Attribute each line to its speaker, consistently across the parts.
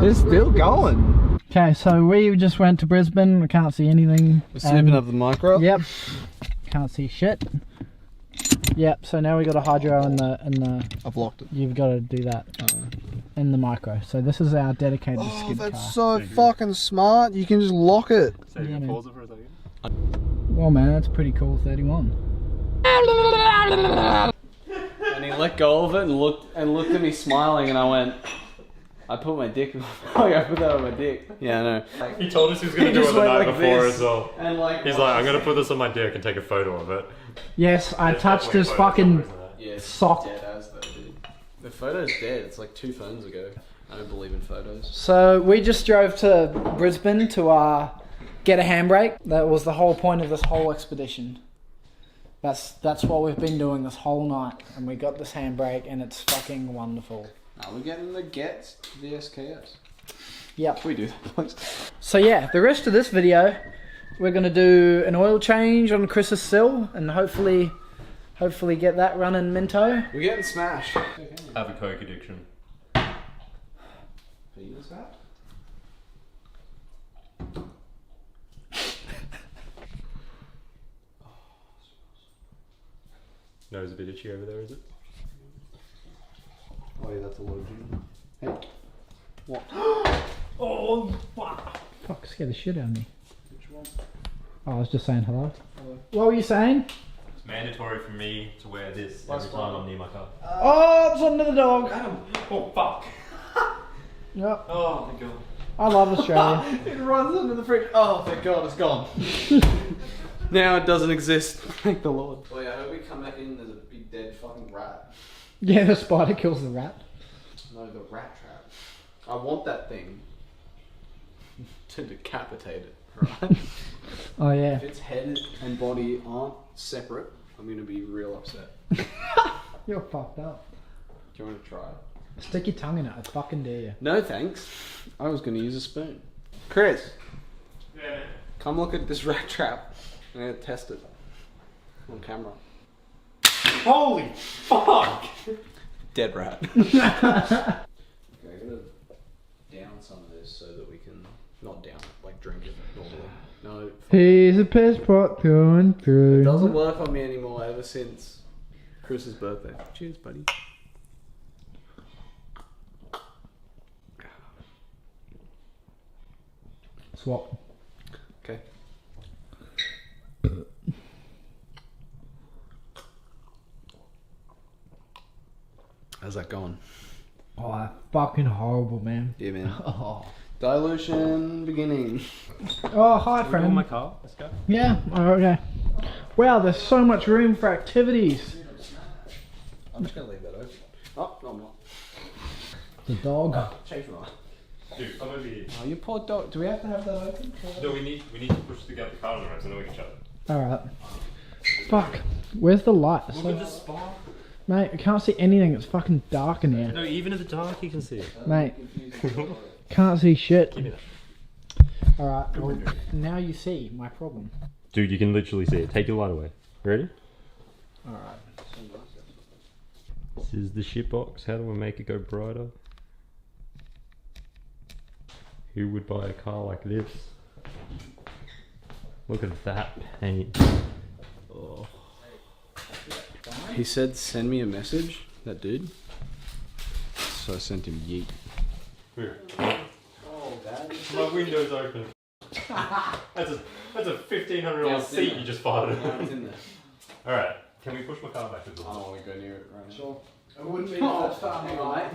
Speaker 1: It's still going.
Speaker 2: Okay, so we just went to Brisbane. We can't see anything.
Speaker 1: We're snipping up the micro.
Speaker 2: Yep. Can't see shit. Yep. So now we got a hydro in the.
Speaker 1: I've locked it.
Speaker 2: You've got to do that in the micro. So this is our dedicated skid car.
Speaker 1: That's so fucking smart. You can just lock it.
Speaker 3: So you
Speaker 2: Yeah,
Speaker 3: can
Speaker 2: man.
Speaker 3: pause it for a second.
Speaker 2: Well, man, that's pretty cool. 31.
Speaker 1: And he let go of it and looked at me smiling, and I went, I put my dick. I put that on my dick. Yeah, I know. Like,
Speaker 3: He told us he was going to do it the night before as well.
Speaker 1: And like,
Speaker 3: He's like, I'm going to put this on my dick and take a photo of it.
Speaker 2: Yes, I
Speaker 3: There's
Speaker 2: touched
Speaker 3: definitely
Speaker 2: his
Speaker 3: a photo
Speaker 2: fucking
Speaker 3: somewhere, isn't there?
Speaker 1: yeah, it's
Speaker 2: sock.
Speaker 1: dead as though, dude. The photo's dead. It's like 2 phones ago. I don't believe in photos.
Speaker 2: So we just drove to Brisbane to get a handbrake. That was the whole point of this whole expedition. That's what we've been doing this whole night, and we got this handbrake, and it's fucking wonderful.
Speaker 1: Now we're getting the Gets VSKS.
Speaker 2: Yep.
Speaker 1: We do.
Speaker 2: So yeah, the rest of this video, we're gonna do an oil change on Chris's sill, and hopefully get that running Minto.
Speaker 1: We're getting smashed.
Speaker 3: Have a coke addiction.
Speaker 1: Are you this bad?
Speaker 3: Nose a bit itchy over there, is it?
Speaker 1: Oh yeah, that's a lot of gin. Hey. What?
Speaker 2: Oh fuck! Fuck, scared the shit out of me.
Speaker 1: Which one?
Speaker 2: Oh, I was just saying hello.
Speaker 1: Hello.
Speaker 2: What were you saying?
Speaker 3: It's mandatory for me to wear this every time I'm near my car.
Speaker 2: Oh, it's under the dog.
Speaker 3: Oh, fuck.
Speaker 2: Yep.
Speaker 3: Oh, my God.
Speaker 2: I love Australia.
Speaker 1: It runs under the fridge. Oh, thank God, it's gone. Now it doesn't exist. Thank the Lord. Oh yeah, I hope we come back in. There's a big dead fucking rat.
Speaker 2: Yeah, the spider kills the rat.
Speaker 1: No, the rat trap. I want that thing to decapitate it, right?
Speaker 2: Oh yeah.
Speaker 1: If its head and body aren't separate, I'm gonna be real upset.
Speaker 2: You're fucked up.
Speaker 1: Do you want to try it?
Speaker 2: Stick your tongue in it, I fucking dare you.
Speaker 1: No thanks. I was gonna use a spoon. Chris,
Speaker 3: Yeah, man.
Speaker 1: come look at this rat trap. I'm gonna test it on camera.
Speaker 3: Holy fuck!
Speaker 1: Dead rat. Okay, I'm gonna down some of this so that we can not down it, like drink it normally. No,
Speaker 2: He's a piss pot going through.
Speaker 1: it doesn't work on me anymore ever since Chris's birthday. Cheers, buddy.
Speaker 2: Swap.
Speaker 1: Okay. How's that going?
Speaker 2: Oh, fucking horrible, man.
Speaker 1: Yeah, man.
Speaker 2: Oh,
Speaker 1: Dilution beginning.
Speaker 2: oh hi,
Speaker 3: Can we go in
Speaker 2: friend.
Speaker 3: my car? Let's go.
Speaker 2: Yeah, oh, okay. Wow, there's so much room for activities.
Speaker 1: I'm just gonna leave that open. Oh, no, I'm not.
Speaker 2: The dog.
Speaker 1: Change my mind.
Speaker 3: Dude, come over here.
Speaker 1: Oh, you poor dog. Do we have to have that open?
Speaker 3: No, we need to push the car on the road so then we can shut it.
Speaker 2: Alright. Fuck. Where's the light? It's
Speaker 3: Look
Speaker 2: so-
Speaker 3: at the spark.
Speaker 2: Mate, I can't see anything. It's fucking dark in here.
Speaker 3: No, even in the dark you can see it.
Speaker 2: Mate, can't see shit.
Speaker 3: Give me that.
Speaker 2: Alright, well, now you see my problem.
Speaker 3: Dude, you can literally see it. Take your light away. Ready?
Speaker 2: Alright.
Speaker 3: This is the shit box. How do we make it go brighter? Who would buy a car like this? Look at that paint. Oh.
Speaker 1: He said, send me a message, that dude. So I sent him yeet.
Speaker 3: Who?
Speaker 1: Oh, Dad.
Speaker 3: My window's open. That's a $1,500 seat you just farted
Speaker 1: Yeah,
Speaker 3: on.
Speaker 1: it's in there.
Speaker 3: Alright, can we push my car back to the
Speaker 1: I don't want to go near it right now.
Speaker 2: Sure.
Speaker 1: It wouldn't be
Speaker 2: Oh,
Speaker 1: the first time,
Speaker 2: hang
Speaker 1: mate.
Speaker 2: on,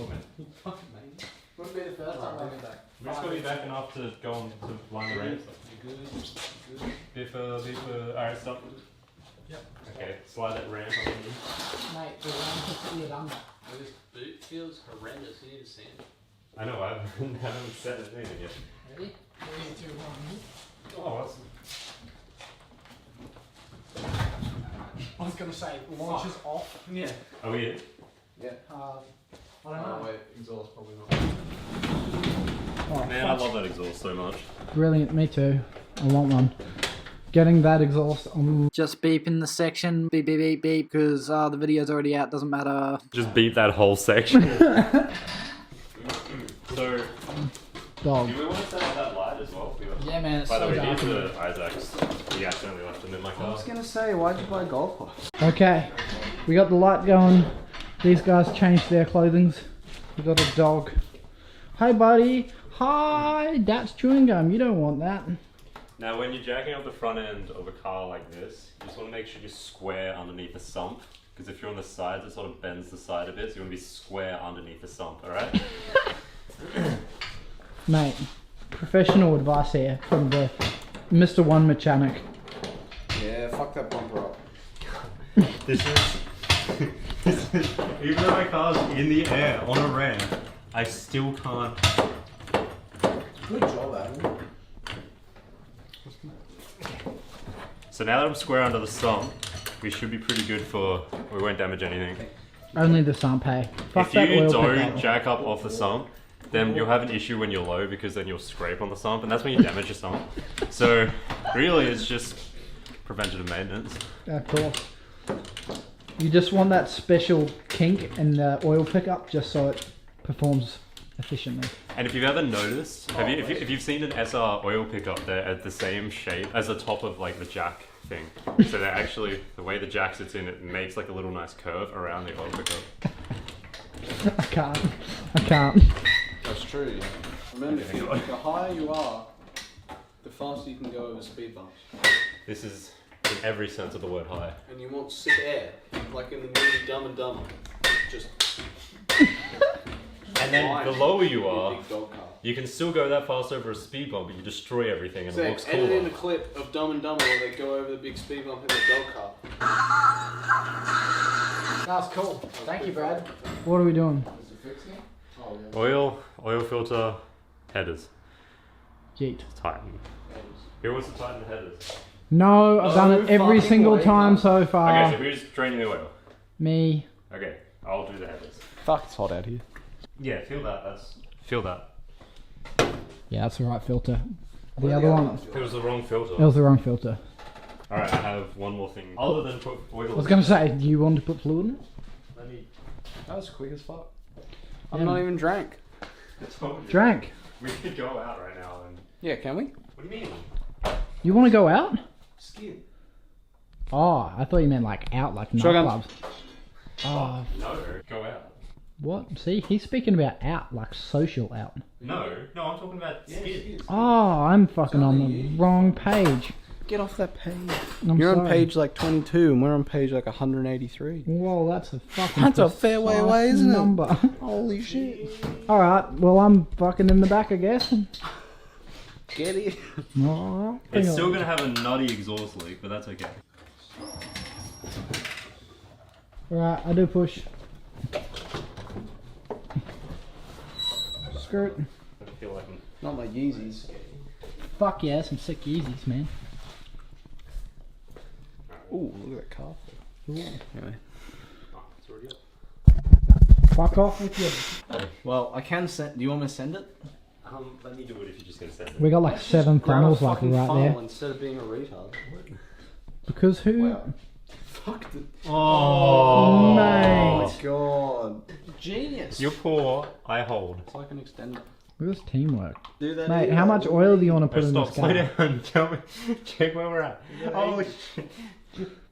Speaker 3: Oh, man.
Speaker 1: Fucking mate. Wouldn't be the first time I've back.
Speaker 3: We just got you back enough to go on to line the ramp.
Speaker 1: Good.
Speaker 3: Bit for. Alright, stop. Yep. Okay, slide that ramp on you.
Speaker 2: Mate, the lamp has cleared under.
Speaker 1: This boot feels horrendous. You need to sand it.
Speaker 3: I know, I haven't set it anything yet.
Speaker 2: Ready? 3, 2, 1.
Speaker 3: Oh, that's.
Speaker 2: I was gonna say, launch is off.
Speaker 1: Yeah.
Speaker 3: Are we in?
Speaker 1: Yeah.
Speaker 2: I don't know.
Speaker 1: Oh, wait, exhaust probably not.
Speaker 2: Oh,
Speaker 3: Man, I love that exhaust so much.
Speaker 2: brilliant, me too. I want one. Getting that exhaust on. Just beep in the section, beep beep beep beep, because the video's already out, doesn't matter.
Speaker 3: Just beat that whole section. So,
Speaker 2: Dog.
Speaker 3: do we want to set up that light as well?
Speaker 2: Yeah, man. It's
Speaker 3: By the
Speaker 2: so
Speaker 3: way,
Speaker 2: dark.
Speaker 3: these are Isaac's. We accidentally left them in my
Speaker 1: I
Speaker 3: car.
Speaker 1: was gonna say, why'd you buy golf balls?
Speaker 2: Okay, we got the light going. These guys changed their clothing. We got a dog. Hi, buddy. Hi, that's chewing gum. You don't want that.
Speaker 3: Now, when you're jacking up the front end of a car like this, you just want to make sure you're square underneath the sump. Because if you're on the sides, it sort of bends the side a bit. So you want to be square underneath the sump, alright?
Speaker 2: Mate, professional advice here from the Mr. One Mechanic.
Speaker 1: Yeah, fuck that bumper up.
Speaker 3: This is... even though my car's in the air, on a ramp, I still can't...
Speaker 1: Good job, Adam.
Speaker 3: So now that I'm square under the sump, we should be pretty good for... we won't damage anything.
Speaker 2: Only the sump, hey. Fuck
Speaker 3: If
Speaker 2: that
Speaker 3: you
Speaker 2: oil
Speaker 3: don't
Speaker 2: pickup.
Speaker 3: jack up off the sump, then you'll have an issue when you're low because then you'll scrape on the sump and that's when you damage your sump. So really it's just preventative maintenance.
Speaker 2: Of course. You just want that special kink in the oil pickup just so it performs efficiently.
Speaker 3: And if you've ever noticed, if you've seen an SR oil pickup, they're at the same shape as the top of like the jack thing. So they're actually, the way the jack sits in, it makes like a little nice curve around the oil pickup.
Speaker 2: I can't.
Speaker 1: That's true, yeah. Remember, the higher you are, the faster you can go over speed bumps.
Speaker 3: This is in every sense of the word high.
Speaker 1: And you want sick air, like in the movie Dumb and Dumber. Just...
Speaker 3: And then the lower you are,
Speaker 1: Big dog car.
Speaker 3: you can still go that fast over a speed bump, but you destroy everything and
Speaker 1: So,
Speaker 3: it looks
Speaker 1: edit in
Speaker 3: cooler.
Speaker 1: a clip of Dumb and Dumber where they go over the big speed bump in the dog car.
Speaker 2: That's cool. Thank you, Brad. What are we doing?
Speaker 1: Is it fixing it? Oh, yeah.
Speaker 3: Oil filter, headers.
Speaker 2: Yeet.
Speaker 3: Tighten. Who wants to tighten the headers?
Speaker 2: No, I've done it every
Speaker 1: fucking
Speaker 2: single
Speaker 1: way,
Speaker 2: time
Speaker 1: man.
Speaker 2: so far.
Speaker 3: Okay, so we're just draining the oil.
Speaker 2: Me.
Speaker 3: Okay, I'll do the headers.
Speaker 1: Fuck, it's hot out here.
Speaker 3: Yeah, feel that. Feel that.
Speaker 2: Yeah, that's the right filter. The
Speaker 1: Where
Speaker 2: other
Speaker 1: the
Speaker 2: one,
Speaker 1: ones
Speaker 3: It was the wrong filter.
Speaker 2: it was the wrong filter.
Speaker 3: Alright, I have one more thing. Other than put oil.
Speaker 2: I was going to say, do you want to put fluid in it?
Speaker 3: Let me.
Speaker 1: That was quick as fuck.
Speaker 2: Yeah.
Speaker 1: I'm not even drank.
Speaker 2: Drank.
Speaker 3: We could go out right now and.
Speaker 1: Yeah, can we?
Speaker 3: What do you mean?
Speaker 2: You want to go out?
Speaker 1: Skid.
Speaker 2: Oh, I thought you meant like out, like
Speaker 1: Shotgun.
Speaker 2: nightclubs. Oh,
Speaker 3: No, go out.
Speaker 2: what? See, he's speaking about out, like social out.
Speaker 3: No, I'm talking about skid.
Speaker 2: Oh, I'm fucking on the wrong page.
Speaker 1: Get off that page.
Speaker 2: I'm
Speaker 1: You're on
Speaker 2: sorry.
Speaker 1: page like 22 and we're on page like 183.
Speaker 2: Whoa, that's a fucking
Speaker 1: That's a fair way away,
Speaker 2: precise
Speaker 1: isn't it?
Speaker 2: number.
Speaker 1: Holy shit.
Speaker 2: Alright, well, I'm fucking in the back, I guess.
Speaker 1: Get it.
Speaker 2: Oh,
Speaker 3: It's still gonna have a nutty exhaust leak, but that's okay.
Speaker 2: Alright, I do push. Skirt.
Speaker 3: I feel like I'm.
Speaker 1: Not my Yeezys.
Speaker 2: Fuck yeah, some sick Yeezys, man.
Speaker 1: Ooh, look at that car. Anyway.
Speaker 3: Oh, it's already up.
Speaker 2: Fuck off with you.
Speaker 1: Well, I can send. Do you want me to send it?
Speaker 3: Let me do it if you're just gonna send it.
Speaker 2: We got like 7 funnels like
Speaker 1: Fucking
Speaker 2: right
Speaker 1: funnel
Speaker 2: there.
Speaker 1: instead of being a retard.
Speaker 2: Because who?
Speaker 1: Wow. Fuck the.
Speaker 3: Oh,
Speaker 2: Mate.
Speaker 1: Oh my god. Genius.
Speaker 3: You're poor. I hold.
Speaker 1: It's like an extender.
Speaker 2: Look at this teamwork.
Speaker 1: Do that.
Speaker 2: Mate,
Speaker 1: here.
Speaker 2: how much oil do you want to put in
Speaker 3: Stop.
Speaker 2: this
Speaker 3: Slow
Speaker 2: car?
Speaker 3: down. Tell me. Check where we're at. Oh shit.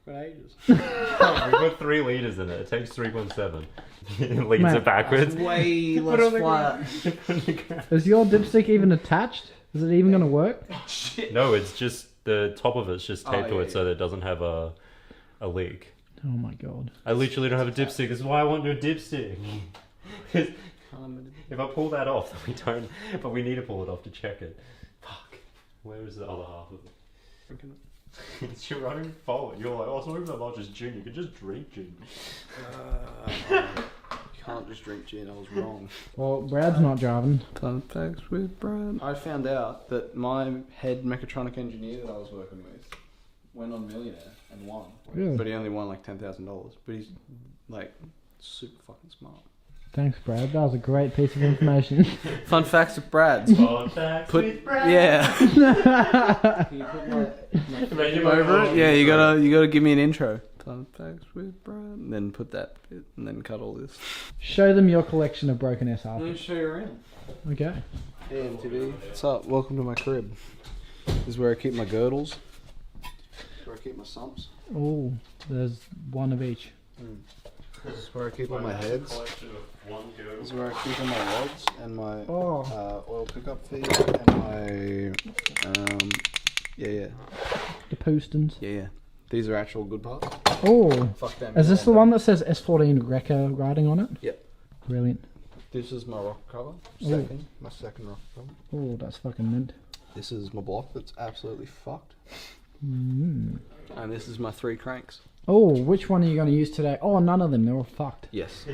Speaker 1: For ages.
Speaker 3: We put 3 liters in it. It takes 3.7. It leads
Speaker 2: Mate,
Speaker 3: it backwards.
Speaker 1: Way
Speaker 3: Put
Speaker 1: less
Speaker 3: it on the
Speaker 1: flat.
Speaker 3: ground.
Speaker 2: Is your dipstick even attached? Is it even going to work?
Speaker 1: Shit.
Speaker 3: No, it's just the top of it's just taped to
Speaker 1: yeah,
Speaker 3: it so that it doesn't have a leak.
Speaker 2: Oh my god.
Speaker 3: I literally don't have a dipstick. This is why I want your dipstick. 'Cause if I pull that off, then we don't. But we need to pull it off to check it. Fuck. Where is the other half of it? It's your own fault. You're like, oh, it's not even that much as gin. You can just drink gin.
Speaker 1: You can't just drink gin. I was wrong.
Speaker 2: Well, Brad's not driving.
Speaker 1: Fun facts with Brad. I found out that my head mechatronic engineer that I was working with went on Millionaire and won.
Speaker 2: Really?
Speaker 1: But he only won like $10,000. But he's like super fucking smart.
Speaker 2: Thanks, Brad. That was a great piece of information.
Speaker 1: Fun facts with Brad's.
Speaker 3: Fun facts with Brad.
Speaker 1: Yeah. Can you put my
Speaker 3: Imagine
Speaker 1: over it? Yeah, you gotta give me an intro. Fun facts with Brad. And then put that bit, and then cut all this.
Speaker 2: Show them your collection of broken ass
Speaker 1: Let me
Speaker 2: harpies.
Speaker 1: show you around.
Speaker 2: Okay.
Speaker 1: Hey MTV. What's up? Welcome to my crib. This is where I keep my girdles. This is where I keep my sumps.
Speaker 2: Oh, there's one of each.
Speaker 1: This is where I keep all my heads. This is where I keep all my rods and my oil pickup feed and my yeah.
Speaker 2: The postons.
Speaker 1: Yeah. These are actual good parts.
Speaker 2: Oh,
Speaker 1: Fuck them.
Speaker 2: is this the one that says S14 Wrecker writing on it?
Speaker 1: Yep.
Speaker 2: Brilliant.
Speaker 1: This is my rock cover. My second rock cover.
Speaker 2: Oh, that's fucking mint.
Speaker 1: This is my block that's absolutely fucked.
Speaker 2: Mm.
Speaker 1: And this is my 3 cranks.
Speaker 2: Oh, which one are you going to use today? Oh, none of them. They're all fucked.
Speaker 1: Yes.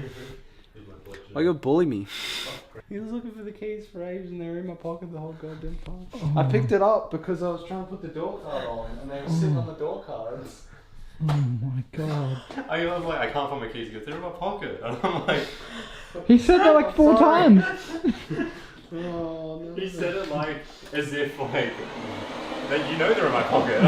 Speaker 1: Why you bully me? He was looking for the keys for ages and they were in my pocket the whole goddamn time.
Speaker 2: Oh.
Speaker 1: I picked it up because I was trying to put the door card on and they were sitting on the door cards.
Speaker 2: Oh my god.
Speaker 3: I was like, I can't find my keys. He goes, they're in my pocket. And I'm like,
Speaker 2: He said that like 4 times.
Speaker 1: Oh no.
Speaker 3: he said it like as if like that you know they're in my pocket.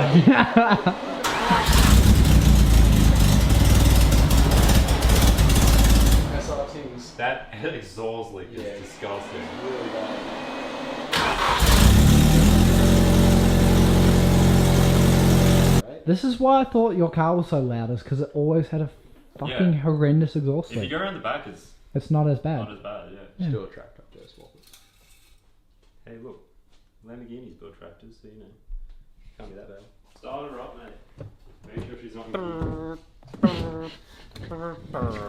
Speaker 1: SRTs.
Speaker 3: That exhaust leak is disgusting.
Speaker 1: Really bad.
Speaker 2: This is why I thought your car was so loud, is because it always had a fucking horrendous exhaust
Speaker 3: If you
Speaker 2: leak.
Speaker 3: go around the back, it's
Speaker 2: It's not as bad.
Speaker 3: not as bad. Yeah.
Speaker 2: Yeah.
Speaker 1: Still a tractor up there, swap it.
Speaker 3: Hey, look, Lamborghinis build tractors, so you know, can't be that bad. Start her up, mate. Make sure she's not.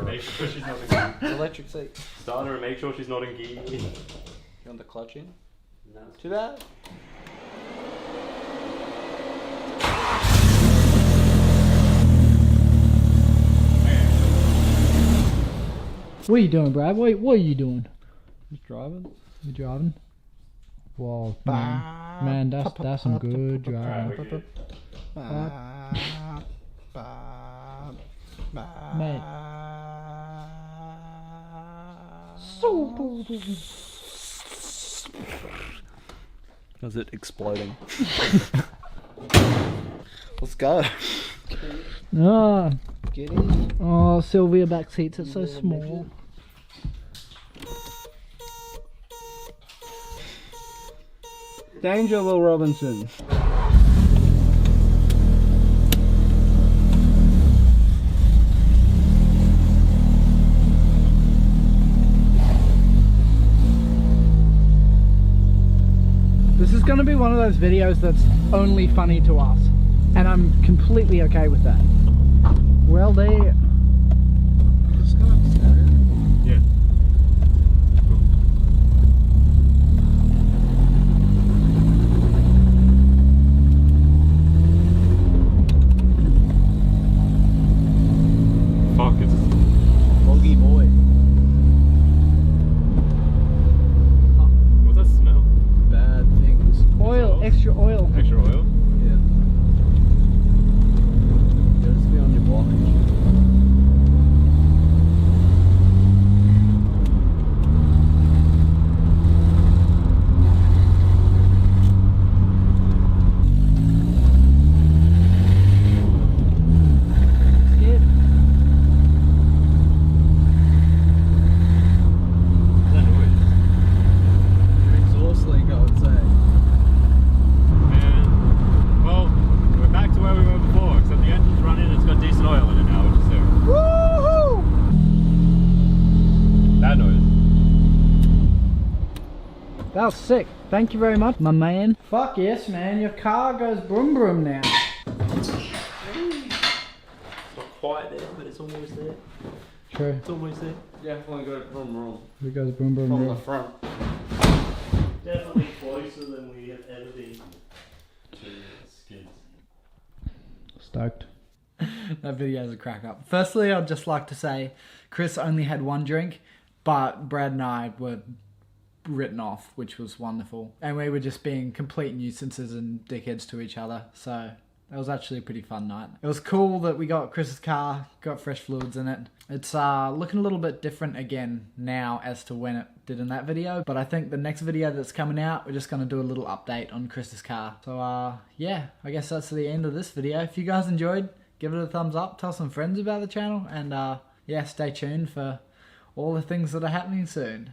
Speaker 3: Make sure she's not in gear.
Speaker 1: Electric seat.
Speaker 3: Start her and make sure she's not in gear.
Speaker 1: You want the clutch in?
Speaker 3: No.
Speaker 1: Too bad.
Speaker 2: What are you doing, Brad? What are you doing?
Speaker 1: Just driving.
Speaker 2: You driving? Whoa, man, that's some good driving.
Speaker 3: Alright, we're good.
Speaker 2: Mate.
Speaker 1: Was it exploding? Let's go.
Speaker 2: Ah,
Speaker 1: Get in.
Speaker 2: oh, Sylvia back seats. It's so small.
Speaker 1: Danger, Will Robinson.
Speaker 2: This is going to be one of those videos that's only funny to us, and I'm completely okay with that. Well, they...
Speaker 3: Yeah. Fuck, it's
Speaker 1: Foggy boy.
Speaker 3: what's that smell?
Speaker 1: Bad things.
Speaker 2: Oil, extra oil.
Speaker 3: Extra oil?
Speaker 1: Yeah. Gotta just be on your block.
Speaker 3: What's that noise?
Speaker 1: Exhaust leak, I would say.
Speaker 3: Man, well, we're back to where we were before, except the engine's running and it's got decent oil in it now, which is sick.
Speaker 2: Woohoo!
Speaker 3: That noise.
Speaker 2: That was sick. Thank you very much, my man. Fuck yes, man. Your car goes broom broom now.
Speaker 3: It's not quite there, but it's almost there.
Speaker 2: True.
Speaker 3: It's almost there.
Speaker 1: Definitely go from wrong.
Speaker 2: It goes broom broom
Speaker 1: From the
Speaker 2: broom.
Speaker 1: front.
Speaker 3: Definitely closer than we have ever been to skids.
Speaker 2: Stoked. That video is a crack up. Firstly, I'd just like to say Chris only had one drink, but Brad and I were written off, which was wonderful. And we were just being complete nuisances and dickheads to each other. So it was actually a pretty fun night. It was cool that we got Chris's car, got fresh fluids in it. It's looking a little bit different again now as to when it did in that video. But I think the next video that's coming out, we're just going to do a little update on Chris's car. So yeah, I guess that's the end of this video. If you guys enjoyed, give it a thumbs up, tell some friends about the channel, and yeah, stay tuned for all the things that are happening soon.